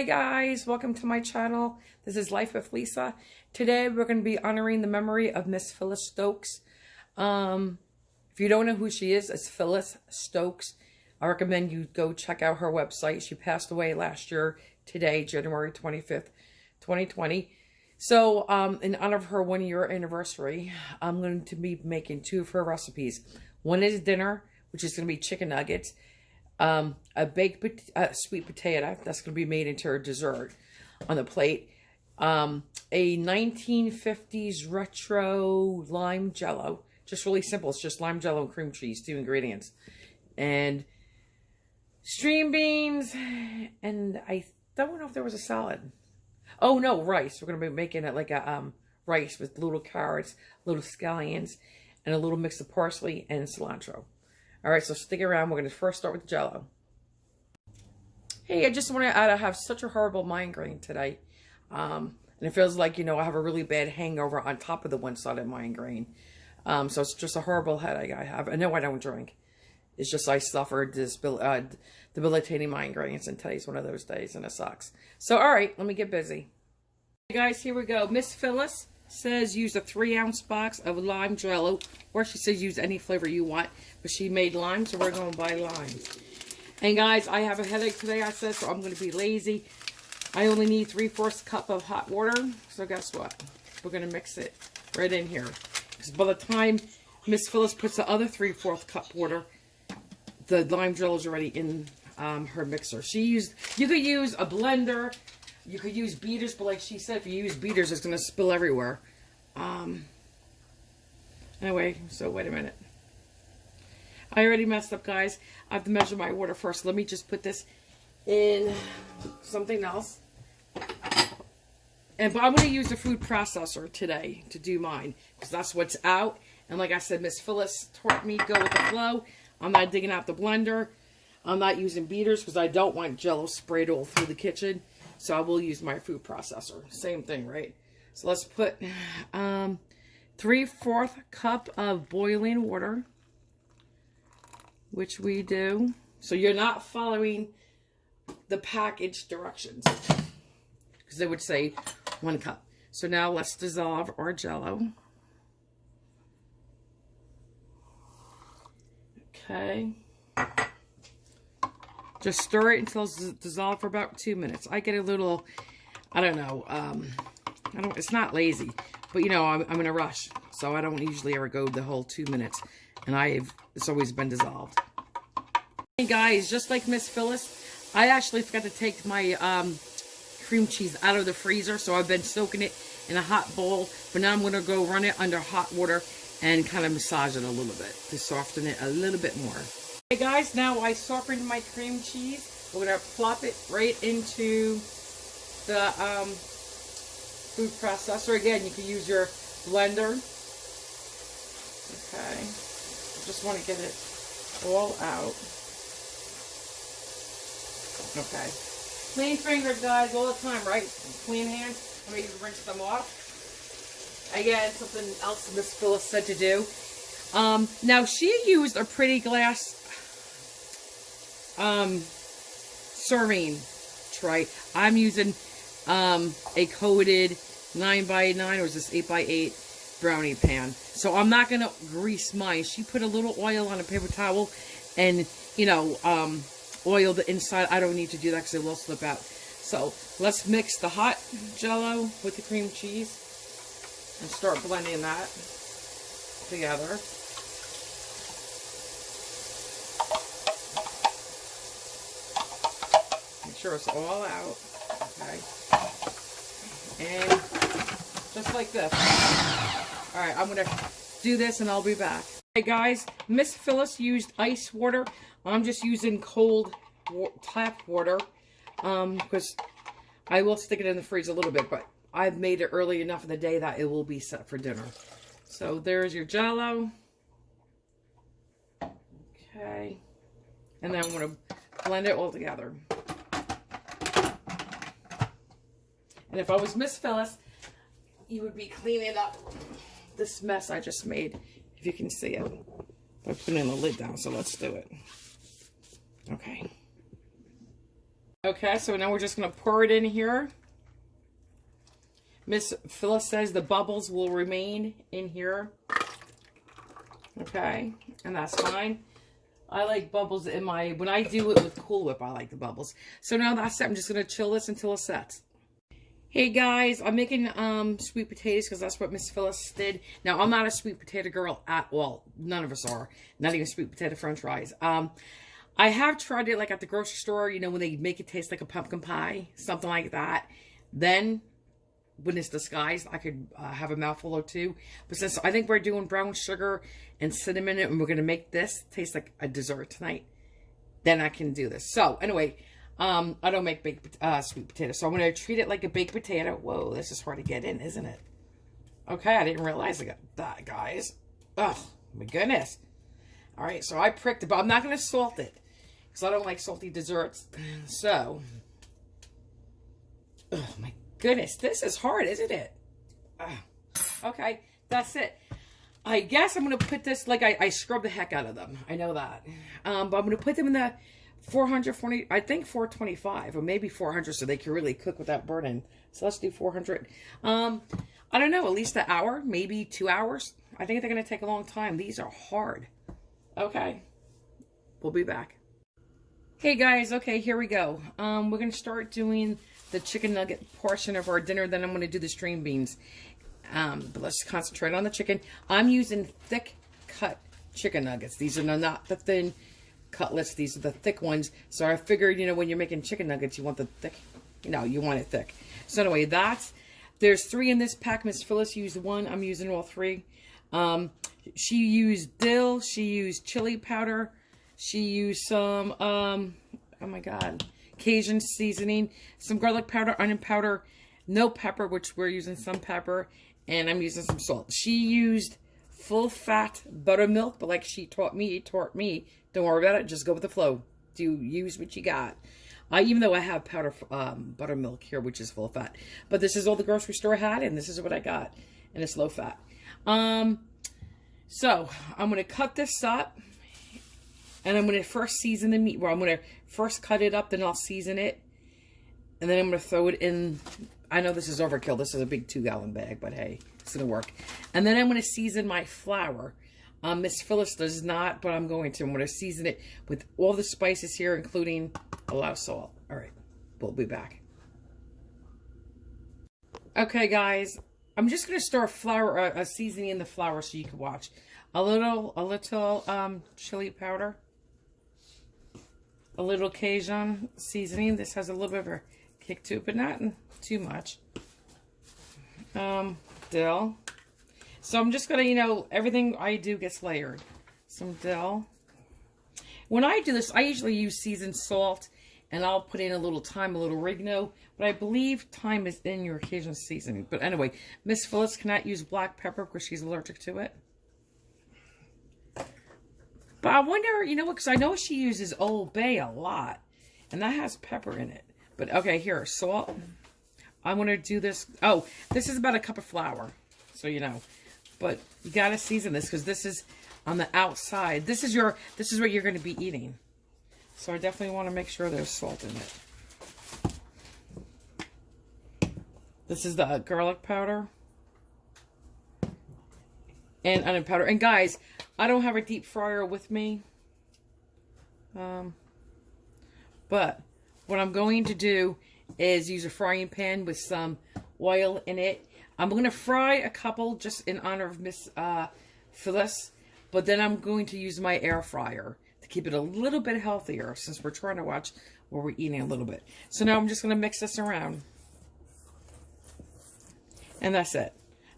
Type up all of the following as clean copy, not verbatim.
Hey guys, welcome to my channel. This is Life with Lisa. Today we're going to be honoring the memory of Miss Phyllis Stokes. If you don't know who she is, it's Phyllis Stokes. I recommend you go check out her website. She passed away last year today, January 25th, 2020. So in honor of her 1-year anniversary, I'm going to be making 2 of her recipes. One is dinner, which is going to be chicken nuggets. A baked sweet potato that's going to be made into a dessert on the plate. A 1950s retro lime jello. Just really simple. It's just lime jello and cream cheese, 2 ingredients. And string beans. And I don't know if there was a salad. Oh, no, rice. We're going to be making it like a rice with little carrots, little scallions, and a little mix of parsley and cilantro. All right, so stick around. We're going to first start with the jello. Hey, I just want to add, I have such a horrible migraine today. And it feels like, you know, I have a really bad hangover on top of the one-sided migraine. So it's just a horrible headache I have. I know I don't drink. It's just I suffered this debilitating migraines, and today's one of those days, and it sucks. So, all right, let me get busy. Hey guys, here we go. Miss Phyllis says use a 3-ounce box of lime jello, or she says use any flavor you want, but she made lime, so we're going to buy lime. And guys, I have a headache today, I said, so I'm going to be lazy. I only need 3/4 cup of hot water, so guess what? We're going to mix it right in here. Because by the time Miss Phyllis puts the other 3/4 cup water, the lime jello is already in her mixer. You could use a blender. You could use beaters, but like she said, if you use beaters, it's going to spill everywhere. Anyway, so wait a minute. I already messed up, guys. I have to measure my water first. Let me just put this in something else. But I'm going to use a food processor today to do mine, because that's what's out. And like I said, Miss Phyllis taught me go with the flow. I'm not digging out the blender. I'm not using beaters because I don't want jello sprayed all through the kitchen. So I will use my food processor. Same thing, right? So let's put 3/4 cup of boiling water, which we do. So you're not following the package directions, because they would say 1 cup. So now let's dissolve our jello. Okay. Just stir it until it's dissolved for about 2 minutes. I get a little, I don't know, it's not lazy, but you know, I'm in a rush, so I don't usually ever go the whole 2 minutes, and it's always been dissolved. Hey guys, just like Miss Phyllis, I actually forgot to take my cream cheese out of the freezer, so I've been soaking it in a hot bowl, but now I'm going to go run it under hot water and kind of massage it a little bit to soften it a little bit more. Hey guys, now I softened my cream cheese. We're going to plop it right into the food processor. Again, you can use your blender. Okay. Just want to get it all out. Okay. Clean fingers, guys, all the time, right? Clean hands. Let me rinse them off. Again, something else Miss Phyllis said to do. Now, she used a pretty glass serving tray. I'm using a coated 9x9, or is this 8x8 brownie pan. So I'm not going to grease mine. She put a little oil on a paper towel and, you know, oil the inside. I don't need to do that because it will slip out. So let's mix the hot jello with the cream cheese and start blending that together. Make sure it's all out. Okay. And just like this. Alright, I'm going to do this and I'll be back. Hey guys, Miss Phyllis used ice water. I'm just using cold tap water because I will stick it in the freezer a little bit, but I've made it early enough in the day that it will be set for dinner. So there's your jello. Okay. And then I'm going to blend it all together. And if I was Miss Phyllis, you would be cleaning up this mess I just made, if you can see it, by putting the lid down. So let's do it. Okay. Okay, so now we're just going to pour it in here. Miss Phyllis says the bubbles will remain in here. Okay, and that's fine. I like bubbles in my, when I do it with Cool Whip, I like the bubbles. So now that's it. I'm just going to chill this until it sets. Hey guys, I'm making sweet potatoes because that's what Miss Phyllis did. Now, I'm not a sweet potato girl at all. None of us are. Not even sweet potato french fries. I have tried it like at the grocery store, you know, when they make it taste like a pumpkin pie, something like that. Then, when it's disguised, I could have a mouthful or two. But since I think we're doing brown sugar and cinnamon and we're going to make this taste like a dessert tonight, then I can do this. So, anyway, I don't make baked sweet potatoes. So, I'm going to treat it like a baked potato. Whoa, this is hard to get in, isn't it? Okay, I didn't realize I got that, guys. Oh, my goodness. All right, so I pricked it, but I'm not going to salt it because I don't like salty desserts. So, oh my goodness, this is hard, isn't it? Okay, that's it. I guess I'm going to put this, like I scrub the heck out of them. I know that. But I'm going to put them in the 440, I think 425 or maybe 400 so they can really cook without burning. So let's do 400. I don't know, at least an hour, maybe 2 hours. I think they're going to take a long time. These are hard. Okay, we'll be back. Hey guys, okay, here we go. We're going to start doing the chicken nugget portion of our dinner. Then I'm going to do the string beans. But let's concentrate on the chicken. I'm using thick cut chicken nuggets. These are not the thin cutlets. These are the thick ones. So I figured, you know, when you're making chicken nuggets, you want the thick, you know, you want it thick. So anyway, there's 3 in this pack. Miss Phyllis used 1. I'm using all 3. She used dill. She used chili powder. She used some, oh my God, Cajun seasoning, some garlic powder, onion powder, no pepper, which we're using some pepper, and I'm using some salt. She used full fat buttermilk, but like she taught me, don't worry about it, just go with the flow. Do use what you got. Even though I have powder buttermilk here, which is full fat. But this is all the grocery store had, and this is what I got. And it's low fat. So, I'm going to cut this up. And I'm going to first season the meat. Well, I'm going to first cut it up, then I'll season it. And then I'm going to throw it in. I know this is overkill. This is a big 2-gallon bag, but hey, it's going to work. And then I'm going to season my flour. Miss Phyllis does not, but I'm going to. I'm going to season it with all the spices here, including a lot of salt. All right, we'll be back. Okay, guys. I'm just going to start seasoning the flour so you can watch. A little chili powder. A little Cajun seasoning. This has a little bit of a kick to it, but not too much. Dill. So I'm just going to, you know, everything I do gets layered. Some dill. When I do this, I usually use seasoned salt, and I'll put in a little thyme, a little oregano, but I believe thyme is in your Cajun seasoning. But anyway, Miss Phyllis cannot use black pepper because she's allergic to it. But I wonder, you know what, because I know she uses Old Bay a lot. And that has pepper in it. But, okay, here, salt. I'm going to do this. Oh, this is about a cup of flour. So, you know. But you got to season this because this is on the outside. This is what you're going to be eating. So I definitely want to make sure there's salt in it. This is the garlic powder. And onion powder. And guys, I don't have a deep fryer with me. But what I'm going to do is use a frying pan with some oil in it. I'm going to fry a couple just in honor of Miss Phyllis. But then I'm going to use my air fryer to keep it a little bit healthier since we're trying to watch where we're eating a little bit. So now I'm just going to mix this around. And that's it.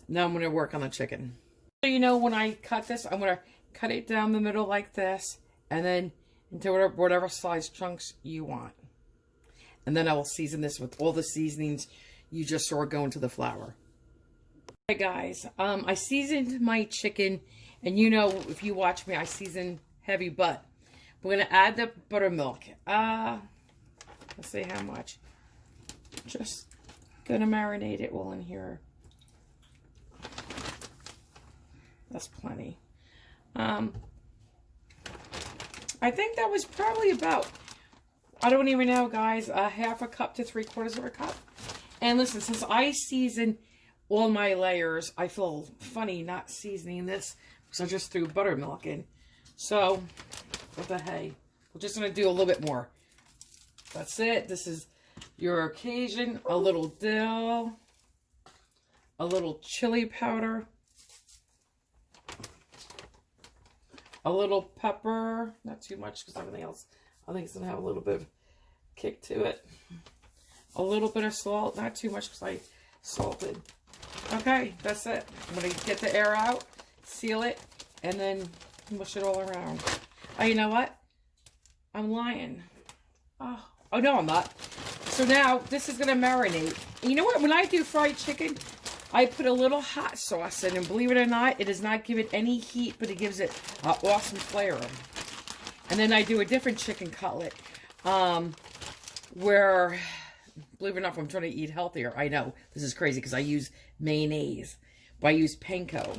Now I'm going to work on the chicken. So, you know, when I cut this, I'm going to cut it down the middle like this. And then into whatever size chunks you want. And then I will season this with all the seasonings you just saw go into the flour. Hey guys, I seasoned my chicken. And you know, if you watch me, I season heavy, but we're going to add the buttermilk. Let's see how much. Just going to marinate it all in here. That's plenty. I think that was probably about I don't even know, guys, a half a cup to 3/4 of a cup. And listen, since I season all my layers, I feel funny not seasoning this because I just threw buttermilk in. So, what the hey? We're just going to do a little bit more. That's it. This is your occasion. A little dill. A little chili powder. A little pepper. Not too much because everything else, I think it's going to have a little bit of kick to it. A little bit of salt. Not too much because I salted. Okay, that's it. I'm going to get the air out, seal it, and then mush it all around. Oh, you know what? I'm lying. Oh, no, I'm not. So now, this is going to marinate. And you know what? When I do fried chicken, I put a little hot sauce in. And believe it or not, it does not give it any heat, but it gives it an awesome flavor. And then I do a different chicken cutlet. Where, believe it or not, if I'm trying to eat healthier, I know this is crazy because I use mayonnaise. But I use panko.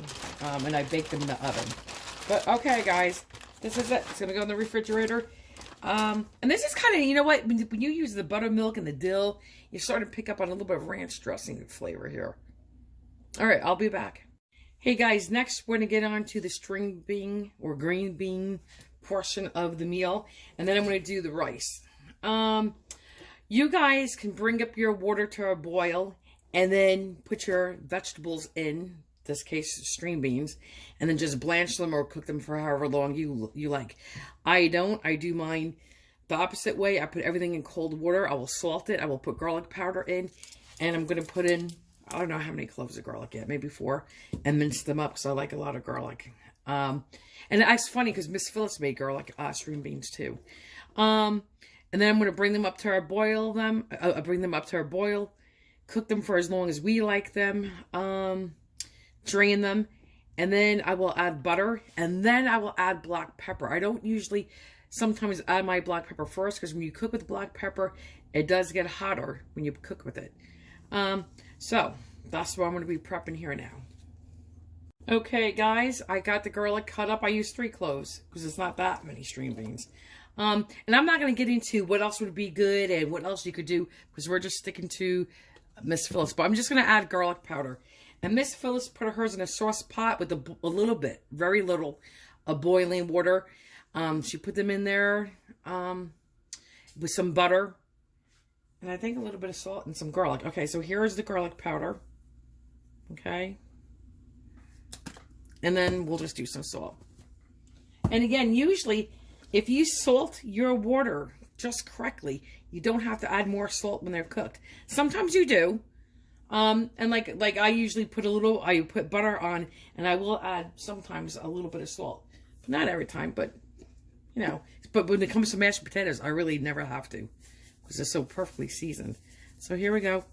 And I bake them in the oven. But, okay, guys. This is it. It's going to go in the refrigerator. And this is kind of, you know what, when you use the buttermilk and the dill, you start to pick up on a little bit of ranch dressing flavor here. All right, I'll be back. Hey guys, next we're going to get on to the string bean or green bean portion of the meal. And then I'm going to do the rice. You guys can bring up your water to a boil and then put your vegetables in. This case, string beans, and then just blanch them or cook them for however long you like. I don't. I do mine the opposite way. I put everything in cold water. I will salt it. I will put garlic powder in, and I'm going to put in, I don't know how many cloves of garlic yet, maybe 4, and mince them up because I like a lot of garlic. And it's funny because Miss Phyllis made garlic string beans too. And then I'm going to bring them up to our boil. Bring them up to our boil. Cook them for as long as we like them. Drain them, and then I will add butter, and then I will add black pepper. I don't usually sometimes add my black pepper first because when you cook with black pepper, it does get hotter when you cook with it. So that's what I'm going to be prepping here now. Okay, guys, I got the garlic cut up. I used 3 cloves because it's not that many string beans. And I'm not going to get into what else would be good and what else you could do because we're just sticking to Miss Phyllis. But I'm just going to add garlic powder. And Miss Phyllis put hers in a sauce pot with a little bit, very little, of boiling water. She put them in there with some butter. And I think a little bit of salt and some garlic. Okay, so here's the garlic powder. Okay. And then we'll just do some salt. And again, usually, if you salt your water just correctly, you don't have to add more salt when they're cooked. Sometimes you do. And like I usually put I put butter on, and I will add sometimes a little bit of salt. But not every time, but, you know. But when it comes to mashed potatoes, I really never have to. Because they're so perfectly seasoned. So here we go.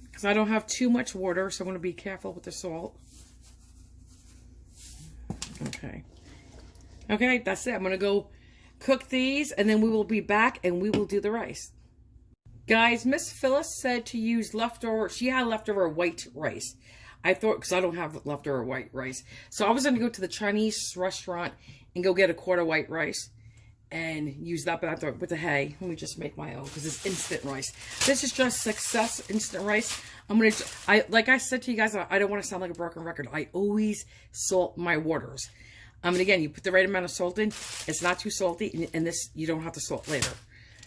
Because I don't have too much water, so I'm going to be careful with the salt. Okay. Okay, that's it. I'm going to go cook these, and then we will be back, and we will do the rice. Guys, Miss Phyllis said to use leftover, she had leftover white rice. I thought, because I don't have leftover white rice. So I was going to go to the Chinese restaurant and go get a quart of white rice and use that. But I thought, what the hey, let me just make my own because it's instant rice. This is just Success instant rice. Like I said to you guys, I don't want to sound like a broken record. I always salt my waters. And again, you put the right amount of salt in. It's not too salty. And this, you don't have to salt later.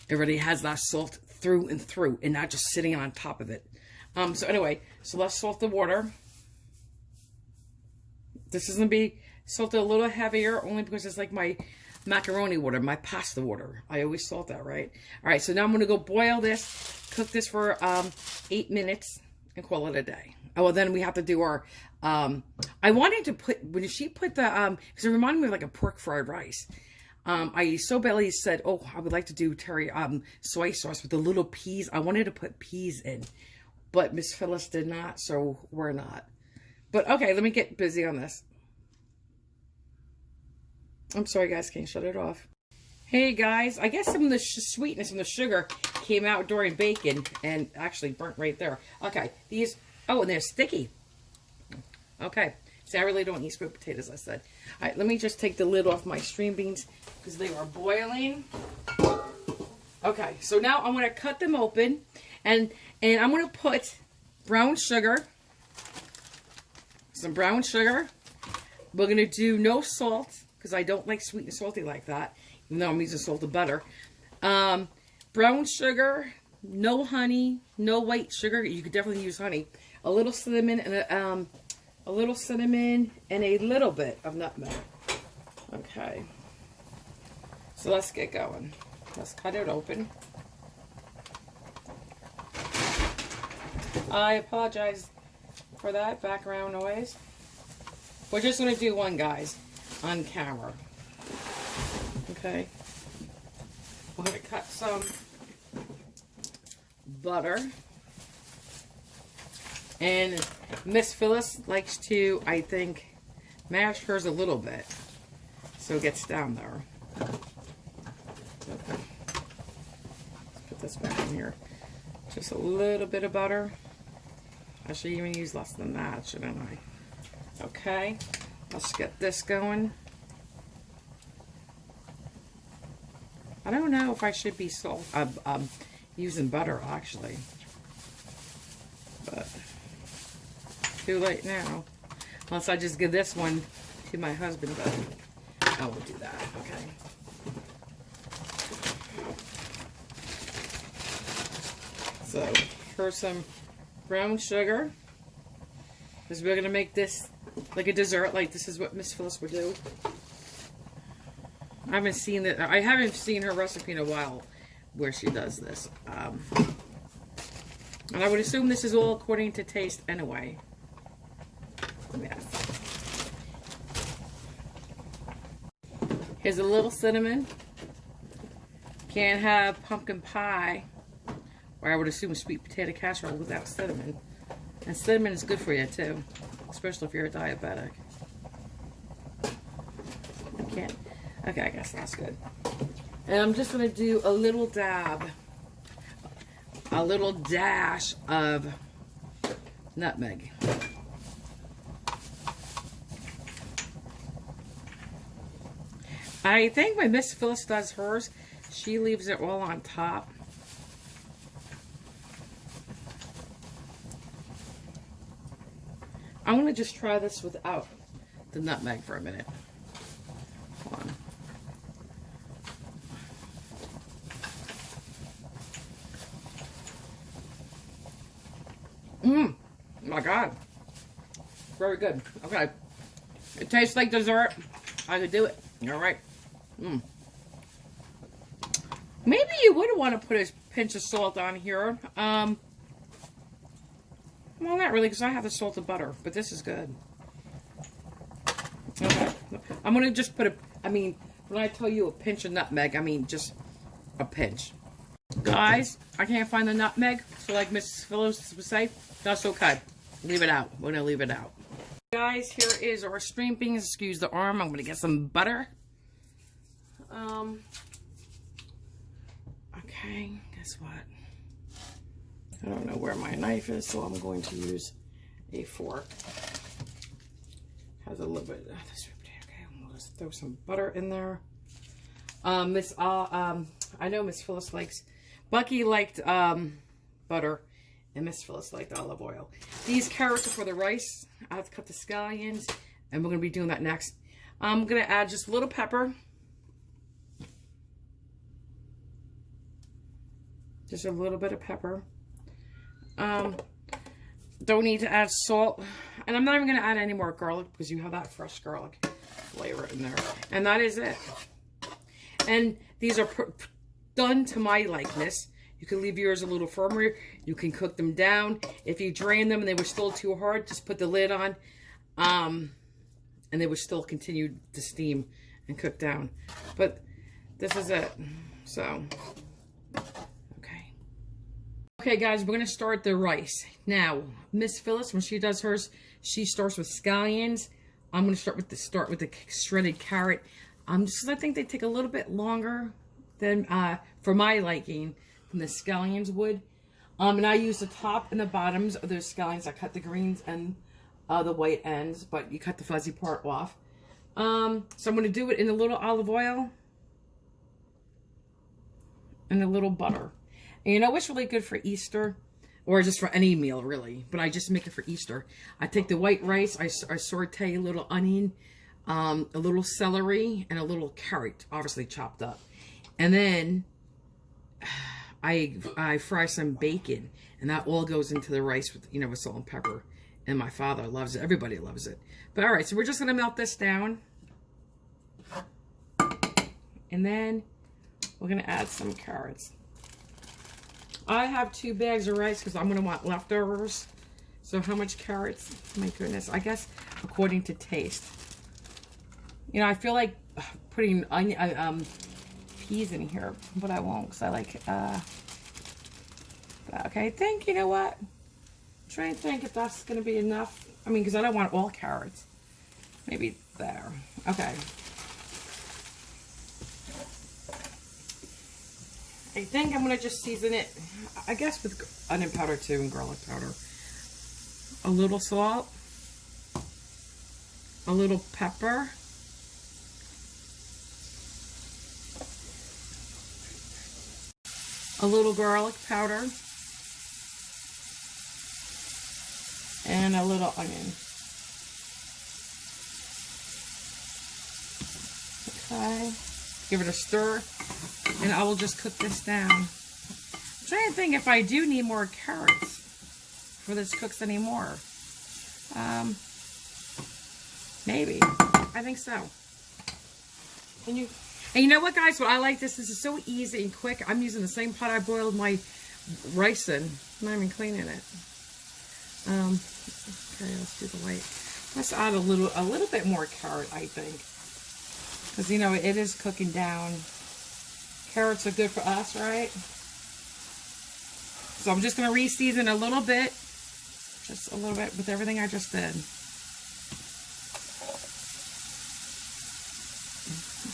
It already has that salt through and through and not just sitting on top of it. So anyway, so let's salt the water. This is going to be salted a little heavier only because it's like my macaroni water, my pasta water. I always salt that, right? All right, so now I'm going to go boil this, cook this for 8 minutes and call it a day. Oh, well, then we have to do our, I wanted to put, when she put the, because it reminded me of like a pork fried rice. I so badly said, oh, I would like to do soy sauce with the little peas. I wanted to put peas in, but Miss Phyllis did not, so we're not. But okay, let me get busy on this. I'm sorry, guys, can't shut it off. Hey, guys, I guess some of the sweetness and the sugar came out during baking and actually burnt right there. Okay, these, oh, and they're sticky. Okay. See, I really don't eat sweet potatoes, I said. All right, let me just take the lid off my string beans because they are boiling. Okay, so now I'm going to cut them open, and I'm going to put brown sugar, some brown sugar. We're going to do no salt, because I don't like sweet and salty like that, even though I'm using salted butter. Brown sugar, no honey, no white sugar. You could definitely use honey. A little cinnamon, and a little bit of nutmeg. Okay, so let's get going. Let's cut it open. I apologize for that background noise. We're just going to do one, guys, on camera. Okay. We're going to cut some butter. And Miss Phyllis likes to, I think, mash hers a little bit so it gets down there. Okay. Let's put this back in here. Just a little bit of butter. I should even use less than that, shouldn't I? Okay, let's get this going. I don't know if I should be using butter, actually. But too late now. Unless I just give this one to my husband, but I won't do that, okay. So, here's some brown sugar. Because we're going to make this like a dessert, like this is what Miss Phyllis would do. I haven't seen her recipe in a while where she does this. And I would assume this is all according to taste anyway. Yes. Here's a little cinnamon. Can't have pumpkin pie, or I would assume sweet potato casserole without cinnamon. And cinnamon is good for you too, especially if you're a diabetic. I can't. Okay, I guess that's good. And I'm just going to do a little dab, a little dash of nutmeg. I think when Miss Phyllis does hers, she leaves it all on top. I want to just try this without the nutmeg for a minute. Hold on. My God. Very good. Okay. It tastes like dessert. I could do it. All right. Maybe you would want to put a pinch of salt on here. Well, not really, because I have the salted butter, but this is good. Okay. I'm going to just put when I tell you a pinch of nutmeg, I mean just a pinch. Guys, I can't find the nutmeg, so like Mrs. Phyllis would say, that's okay. Leave it out. We're going to leave it out. Guys, here is our string beans. Excuse the arm. I'm going to get some butter. Okay, guess what? I don't know where my knife is, so I'm going to use a fork. Has a little bit of this. Okay, we'll just throw some butter in there. I know Miss Phyllis likes, Bucky liked butter, and Miss Phyllis liked olive oil. These carrots are for the rice. I have to cut the scallions, and we're going to be doing that next. I'm going to add just a little pepper. Just a little bit of pepper. Don't need to add salt. And I'm not even going to add any more garlic because you have that fresh garlic flavor in there. And that is it. And these are done to my likeness. You can leave yours a little firmer. You can cook them down. If you drain them and they were still too hard, just put the lid on. And they would still continue to steam and cook down. But this is it. So, okay, guys, we're going to start the rice. Now, Miss Phyllis, when she does hers, she starts with scallions. I'm going to start with the shredded carrot. Just I think they take a little bit longer than, for my liking, than the scallions would. And I use the top and the bottoms of those scallions. I cut the greens and the white ends, but you cut the fuzzy part off. So I'm going to do it in a little olive oil. and a little butter. And you know what's really good for Easter? Or just for any meal, really. But I just make it for Easter. I take the white rice. I saute a little onion, a little celery, and a little carrot, obviously chopped up. And then I fry some bacon. And that all goes into the rice with, you know, with salt and pepper. And my father loves it. Everybody loves it. But all right, so we're just going to melt this down. And then we're going to add some carrots. I have 2 bags of rice because I'm going to want leftovers. So how much carrots? My goodness. I guess according to taste. You know, I feel like putting onion, peas in here, but I won't because I like, okay, I think, you know what? I'm trying to think if that's going to be enough. I mean, because I don't want all carrots. Maybe there. Okay. I think I'm going to just season it, I guess, with onion powder too and garlic powder. A little salt. A little pepper. A little garlic powder. And a little onion. Okay. Give it a stir. And I will just cook this down. I'm trying to think if I do need more carrots for this cooks anymore. Maybe. I think so. And you know what, guys? What I like this is so easy and quick. I'm using the same pot I boiled my rice in. I'm not even cleaning it. Okay, let's do the white. Let's add a little bit more carrot, I think. Because, you know, it is cooking down. Carrots are good for us, right? So I'm just going to re-season a little bit. Just a little bit with everything I just did.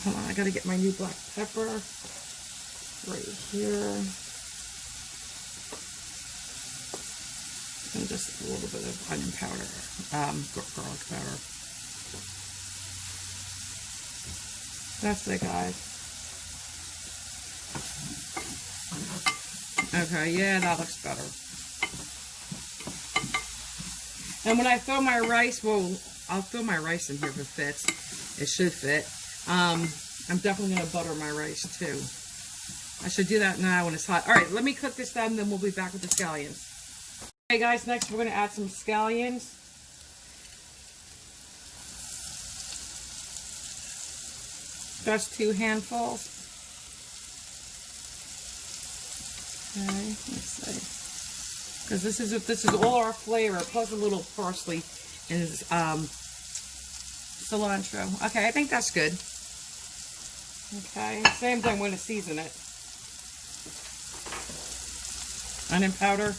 Hold on, I got to get my new black pepper right here. And just a little bit of onion powder, garlic powder. That's it, guys. Okay, yeah, that looks better. And when I throw my rice, well, I'll throw my rice in here if it fits. It should fit. I'm definitely going to butter my rice, too. I should do that now when it's hot. All right, let me cook this down, then we'll be back with the scallions. Okay, guys, next we're going to add some scallions. That's 2 handfuls. Okay, let's see. Because this is all our flavor, plus a little parsley and cilantro. Okay, I think that's good. Okay, same thing, I'm going to season it. Onion powder.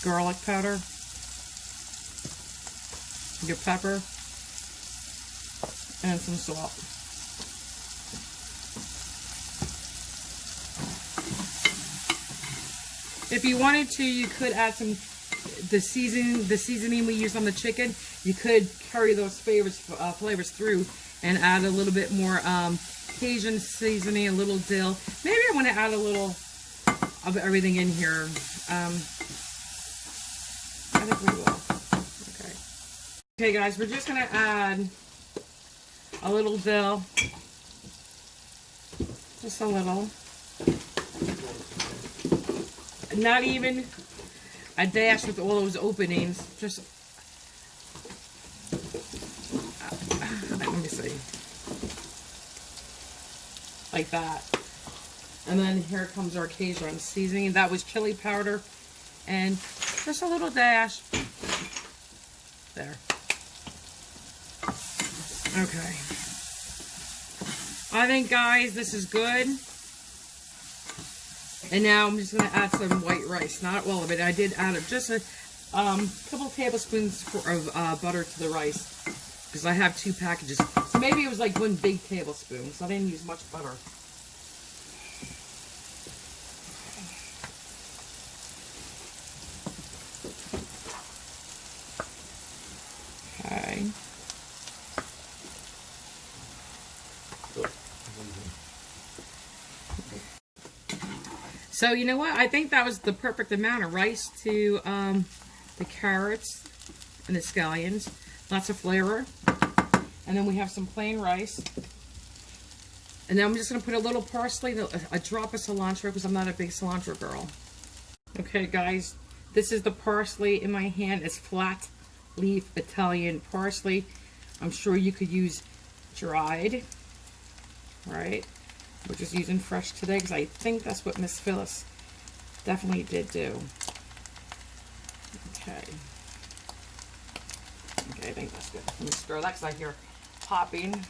Garlic powder. Your pepper. And some salt. If you wanted to, you could add some the seasoning we use on the chicken. You could carry those flavors through and add a little bit more Cajun seasoning, a little dill. Maybe I want to add a little of everything in here. I think we will. Okay. Okay, guys, we're just gonna add a little dill, just a little. Not even a dash with all those openings. Just, let me see. Like that. And then here comes our Cajun seasoning. That was chili powder. And just a little dash. There. Okay. I think, guys, this is good. And now I'm just going to add some white rice. Not all of it. I did add just a couple tablespoons of butter to the rice. Because I have 2 packages. So maybe it was like 1 big tablespoon. So I didn't use much butter. Okay. So you know what? I think that was the perfect amount of rice to the carrots and the scallions. Lots of flavor. And then we have some plain rice. And then I'm just going to put a little parsley, a drop of cilantro, because I'm not a big cilantro girl. Okay, guys, this is the parsley in my hand. It's flat leaf Italian parsley. I'm sure you could use dried, right? We're just using fresh today because I think that's what Miss Phyllis definitely did do. Okay. Okay, I think that's good. Let me stir that because I hear popping.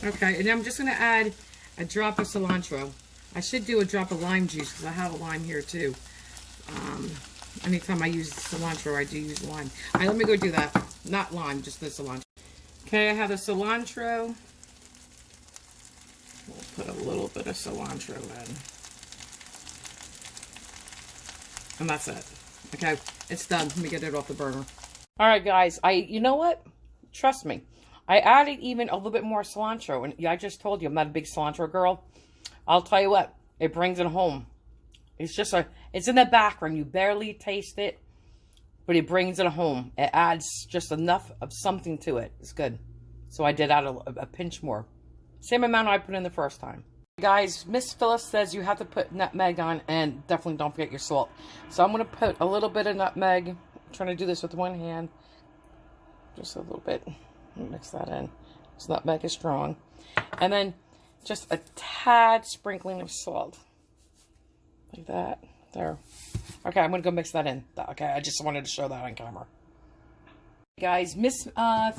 Okay, and I'm just going to add a drop of cilantro. I should do a drop of lime juice because I have a lime here too. Anytime I use cilantro, I do use lime. All right, let me go do that. Not lime, just the cilantro. Okay, I have the cilantro. We'll put a little bit of cilantro in. And that's it. Okay, it's done. Let me get it off the burner. All right, guys. You know what? Trust me. I added even a little bit more cilantro. And yeah, I just told you I'm not a big cilantro girl. I'll tell you what. It brings it home. It's just it's in the background. You barely taste it. But it brings it home. It adds just enough of something to it. It's good. So I did add a pinch more. Same amount I put in the first time. Guys, Miss Phyllis says you have to put nutmeg on. And definitely don't forget your salt. So I'm going to put a little bit of nutmeg. I'm trying to do this with one hand. Just a little bit. Mix that in. This nutmeg is strong. And then just a tad sprinkling of salt. Like that. There. Okay, I'm going to go mix that in. Okay, I just wanted to show that on camera. Guys, Miss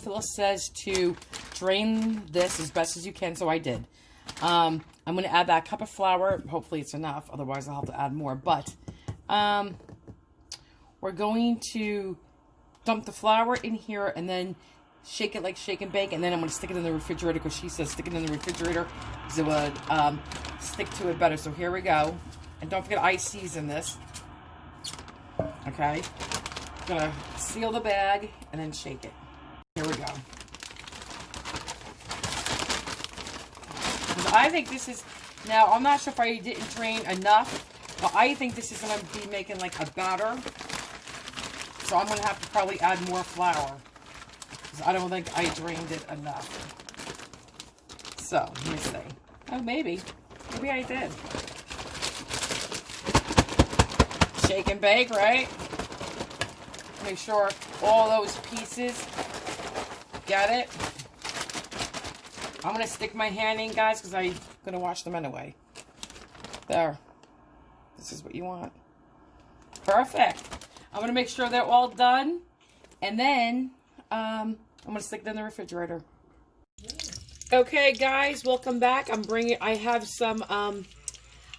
Phyllis says to drain this as best as you can, so I did. I'm going to add that cup of flour. Hopefully it's enough, otherwise I'll have to add more. But we're going to dump the flour in here and then shake it like shake and bake, and then I'm going to stick it in the refrigerator because she says stick it in the refrigerator because it would stick to it better. So here we go. And don't forget I season this. Okay. Gonna seal the bag and then shake it. Here we go. I think this is, now I'm not sure if I didn't drain enough, but I think this is going to be making like a batter. So I'm going to have to probably add more flour. Because I don't think I drained it enough. So, let me see. Oh, maybe. Maybe I did. Shake and bake, right? Make sure all those pieces get it. I'm going to stick my hand in, guys, because I'm going to wash them anyway. There. This is what you want. Perfect. I'm going to make sure they're all done. And then I'm going to stick them in the refrigerator. Okay, guys, welcome back. I have some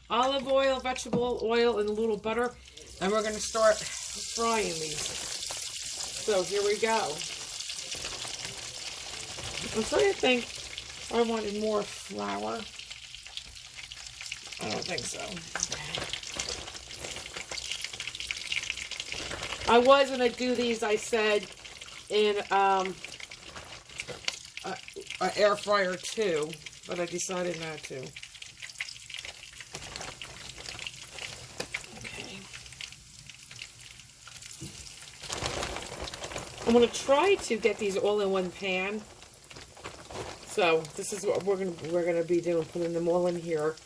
olive oil, vegetable oil, and a little butter. And we're going to start frying these. So here we go. I'm trying to think if I wanted more flour. I don't think so. I was going to do these, I said, in an air fryer too, but I decided not to. Okay. I'm going to try to get these all in one pan. So this is what we're gonna be doing, putting them all in here,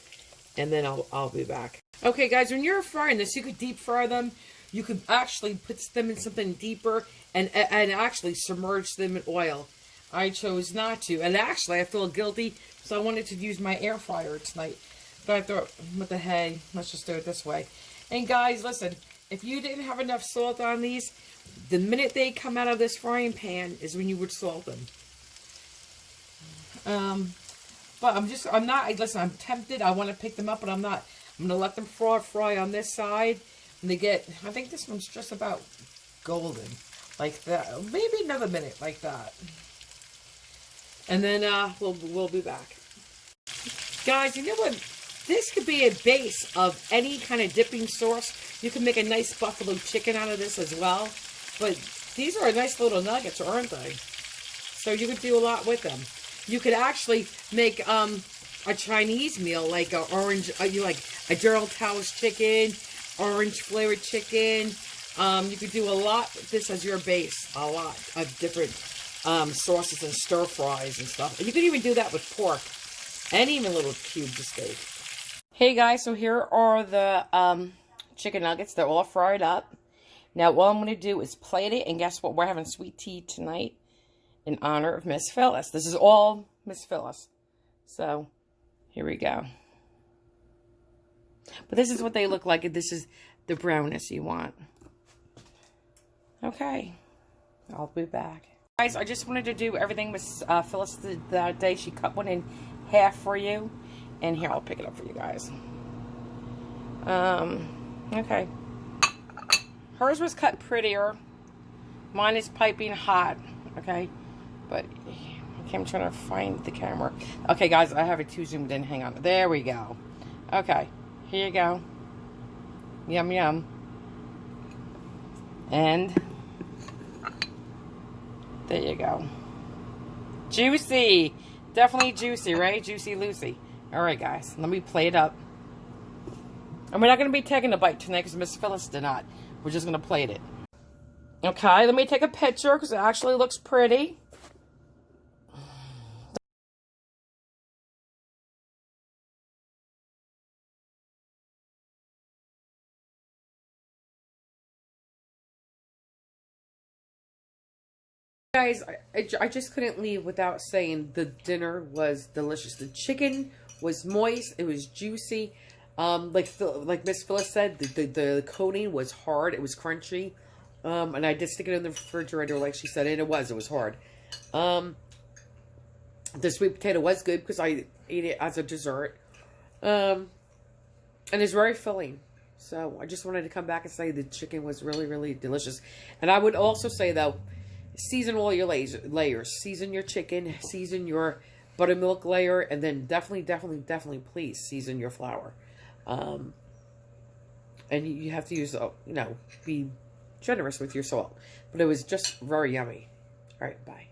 and then I'll be back. Okay, guys, when you're frying this, you could deep fry them. You could actually put them in something deeper and actually submerge them in oil. I chose not to, and actually I feel guilty, so I wanted to use my air fryer tonight. But I thought, what the hey, let's just do it this way. And guys, listen, if you didn't have enough salt on these, the minute they come out of this frying pan is when you would salt them. But I'm tempted. I want to pick them up, but I'm not. I'm going to let them fry on this side. And they get, I think this one's just about golden. Like that. Maybe another minute like that. And then, we'll be back. Guys, you know what? This could be a base of any kind of dipping sauce. You can make a nice buffalo chicken out of this as well. But These are nice little nuggets, aren't they? So you could do a lot with them. You could actually make a Chinese meal, like a orange, you like a Gerald House chicken, orange flavored chicken. You could do a lot with this as your base. A lot of different sauces and stir fries and stuff. You could even do that with pork and even little cubes of steak. Hey guys, so here are the chicken nuggets. They're all fried up. Now all I'm going to do is plate it, and guess what? We're having sweet tea tonight in honor of Miss Phyllis. This is all Miss Phyllis. So here we go. But this is what they look like. This is the brownness you want. Okay, I'll be back. Guys, I just wanted to do everything Miss Phyllis did that day. She cut one in half for you. And here, I'll pick it up for you guys. Okay. Hers was cut prettier. Mine is piping hot. Okay. But, okay, I'm trying to find the camera. Okay, guys, I have it too zoomed in. Hang on. There we go. Okay. Here you go. Yum, yum. And there you go. Juicy. Definitely juicy, right? Juicy Lucy. Alright, guys. Let me plate it up. And we're not going to be taking a bite tonight because Miss Phyllis did not. We're just going to plate it. Okay, let me take a picture because it actually looks pretty. Guys, I just couldn't leave without saying the dinner was delicious. The chicken was moist. It was juicy. Like Miss Phyllis said, the coating was hard. It was crunchy. And I did stick it in the refrigerator like she said. And it was hard. The sweet potato was good because I ate it as a dessert. And it's very filling. So I just wanted to come back and say the chicken was really, really delicious. And I would also say, though, season all your layers. Season your chicken. Season your buttermilk layer. And then definitely, please season your flour. And you have to use, you know, be generous with your salt. But it was just very yummy. All right, bye.